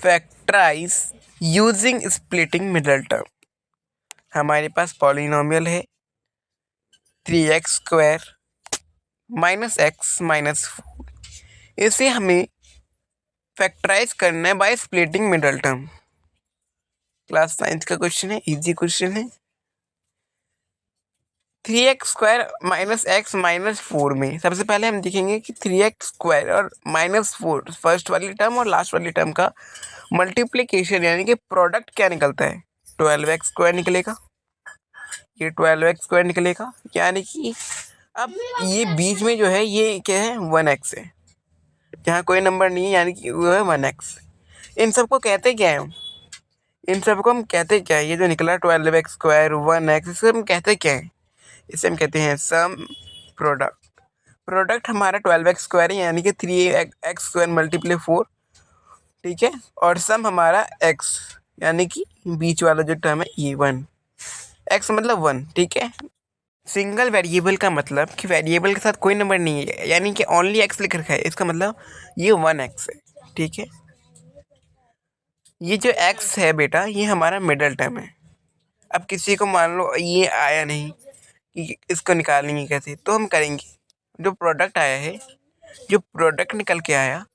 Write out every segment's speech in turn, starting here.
Factorise using splitting middle term. हमारे पास polynomial है 3x² माइनस एक्स माइनस 4। इसे हमें फैक्टराइज करना है by splitting middle term. Class 9 का क्वेश्चन है, इजी क्वेश्चन है। 3x² माइनस एक्स माइनस 4 में सबसे पहले हम देखेंगे कि 3x² और -4 फर्स्ट वाली टर्म और लास्ट वाली टर्म का मल्टीप्लिकेशन यानी कि प्रोडक्ट क्या निकलता है। 12x² निकलेगा, ये 12x² निकलेगा, यानी कि अब ये बीच में जो है ये क्या है 1x है, जहाँ कोई नंबर नहीं है यानी कि वो है 1x। इन सबको कहते क्या है, इन सबको हम कहते क्या है, ये जो निकला 12x² 1x, इसे हम कहते क्या है, इसे हम कहते हैं सम प्रोडक्ट। प्रोडक्ट हमारा 12x² है यानी कि 3x² मल्टीप्लाई 4, ठीक है, और सम हमारा x यानी कि बीच वाला जो टर्म है ये 1, x मतलब 1, ठीक है। सिंगल वेरिएबल का मतलब कि वेरिएबल के साथ कोई नंबर नहीं है, यानी कि ओनली x लिख रखा है, इसका मतलब ये 1x है, ठीक है। ये जो x है बेटा ये हमारा मिडल टर्म है। अब किसी को मान लो ये आया नहीं कि इसको निकालेंगे कैसे, तो हम करेंगे जो प्रोडक्ट आया है, जो प्रोडक्ट निकल के आया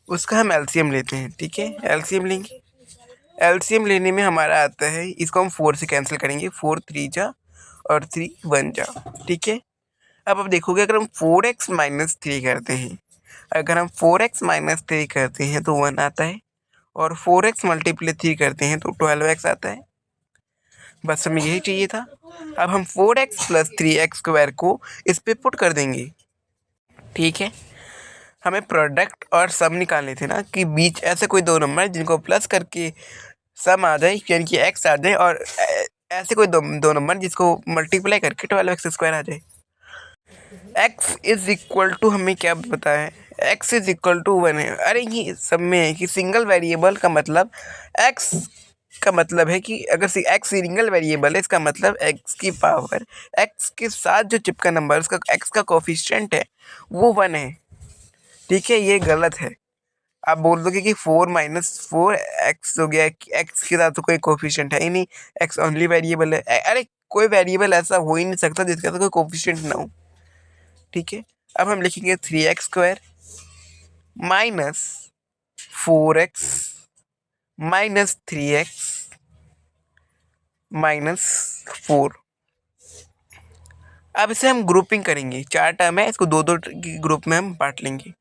उसका हम एलसीएम लेते हैं, ठीक है। एलसीएम लेंगे, एलसीएम लेने में हमारा आता है, इसको हम 4 से कैंसिल करेंगे, 4 3 जा और 3 1 जा, ठीक है। अब देखोगे अगर हम 4x माइनस 3 करते हैं, अगर हम 4x माइनस 3 करते हैं तो 1 आता है, और 4x मल्टीप्लाई 3 करते हैं तो 12x आता है। बस हमें यही चाहिए था। अब हम 4x प्लस 3x² को इस पे पुट कर देंगे, ठीक है। हमें प्रोडक्ट और सम निकालने थे ना, कि बीच ऐसे कोई दो नंबर जिनको प्लस करके सम आ जाए यानी कि x आ जाए, और ऐसे कोई दो नंबर जिसको मल्टीप्लाई करके 12x² आ जाए। x इज इक्वल टू हमें क्या पता है, x इज इक्वल टू 1 है। अरे ये सब में है कि सिंगल वेरिएबल का मतलब x का मतलब है कि अगर x सिंगल वेरिएबल है, इसका मतलब x की पावर x के साथ जो चिपका नंबर उसका x का कोफिशिएंट है वो 1 है, ठीक है। ये गलत है। आप बोल दोगे कि 4 माइनस 4 x हो गया, x के साथ तो कोई कोफिशिएंट है ही नहीं, x ओनली वेरिएबल है। अरे कोई वेरिएबल ऐसा हो ही नहीं सकता जिसका तो कोई कोफिशिएंट ना हो, ठीक है। अब हम लिखेंगे 3x² minus 4x minus 3x minus 4। अब इसे हम ग्रुपिंग करेंगे, 4 टर्म है, इसको दो की ग्रुप में हम बांट लेंगे।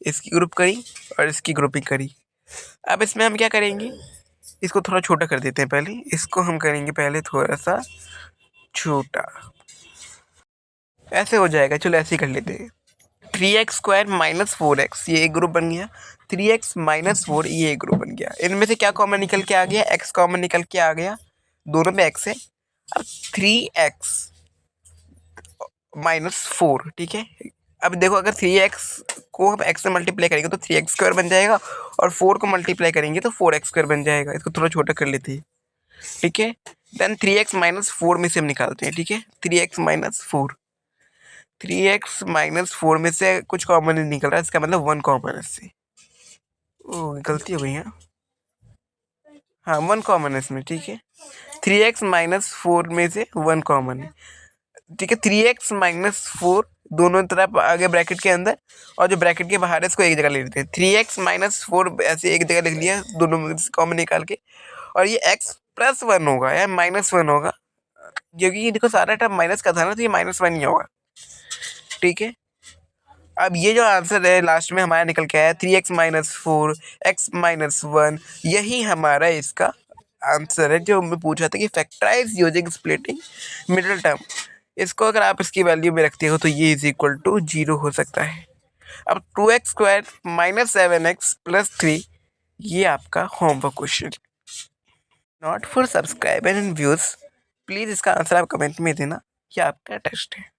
इसकी ग्रुप करी और इसकी ग्रुपिंग करी। अब इसमें हम क्या करेंगे, इसको थोड़ा छोटा कर देते हैं। पहले इसको हम करेंगे पहले थोड़ा सा छोटा, ऐसे हो जाएगा। चलो ऐसे ही कर लेते हैं। 3x² माइनस 4x ये एक ग्रुप बन गया, 3x माइनस 4 ये एक ग्रुप बन गया। इनमें से क्या कॉमन निकल के आ गया, x कॉमन निकल के आ गया, दोनों में x है। अब 3x माइनस 4, ठीक है। अब देखो अगर 3x को हम x से मल्टीप्लाई करेंगे तो 3x² बन जाएगा, और 4 को मल्टीप्लाई करेंगे तो 4x² बन जाएगा। इसको थोड़ा छोटा कर लेते हैं, ठीक है। देन 3x माइनस 4 में से हम निकालते हैं, ठीक है। 3x माइनस 4, 3x माइनस 4 में से कुछ कॉमन नहीं निकल रहा है, इसका मतलब 1 कॉमन है इससे। ओ गलती हो गई है, हाँ 1 कॉमन है इसमें, ठीक है। 3x माइनस 4 में से 1 कॉमन है, ठीक है। 3x माइनस 4 दोनों तरफ आगे ब्रैकेट के अंदर, और जो ब्रैकेट के बाहर है इसको एक जगह ले लेते हैं। 3x माइनस 4 ऐसे एक जगह लिख लिया दोनों में कॉमन निकाल के, और ये x प्लस 1 होगा या माइनस 1 होगा, क्योंकि ये देखो सारा टर्म माइनस का था ना, तो ये -1 ही होगा, ठीक है। अब ये जो आंसर है लास्ट में हमारा निकल के आया 3x माइनस 4 x माइनस 1, यही हमारा इसका आंसर है जो हमें पूछा था कि factorise using splitting middle term. इसको अगर आप इसकी वैल्यू में रखते हो तो ये इज इक्वल टू 0 हो सकता है। अब 2x² माइनस 7x प्लस 3 ये आपका homework question. Not for subscriber and views, please इसका आंसर आप कमेंट में देना, ये आपका टेस्ट है।